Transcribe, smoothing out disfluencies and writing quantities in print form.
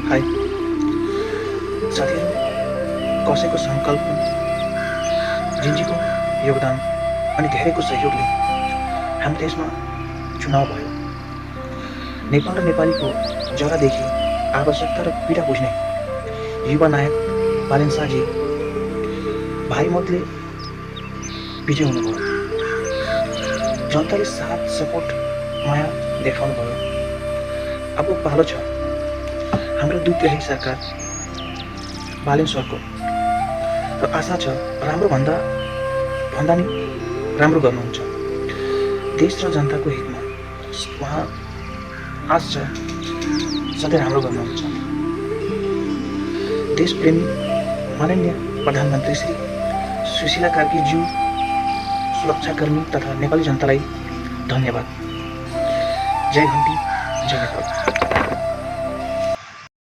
हाय साथीहरू, कसैको सङ्कल्प, जिन्जीको योगदान अनि धेरैको सहयोगले हाम्रो देशमा चुनाव भयो। नेपाल र नेपालीको जरादेखि आवश्यकता र पीडा बुझ्ने युवा नायक बालेन शाहजी भारी मतले विजय हुनुभयो। जनताले साथ, सपोर्ट, माया देखाउनु भयो। अब पालो छ हाम्रो दुग्धाही सरकार बालेन सरको र आशा छ राम्रो भन्दा नि राम्रो गर्नुहुन्छ। देश र जनताको हितमा उहाँ आश छ सधैँ राम्रो गर्नुहुन्छ। देशप्रेमी माननीय प्रधानमन्त्री श्री सुशीला कार्कीज्यू, सुरक्षाकर्मी तथा नेपाली जनतालाई धन्यवाद। जय घन्टी, जय नेपाल।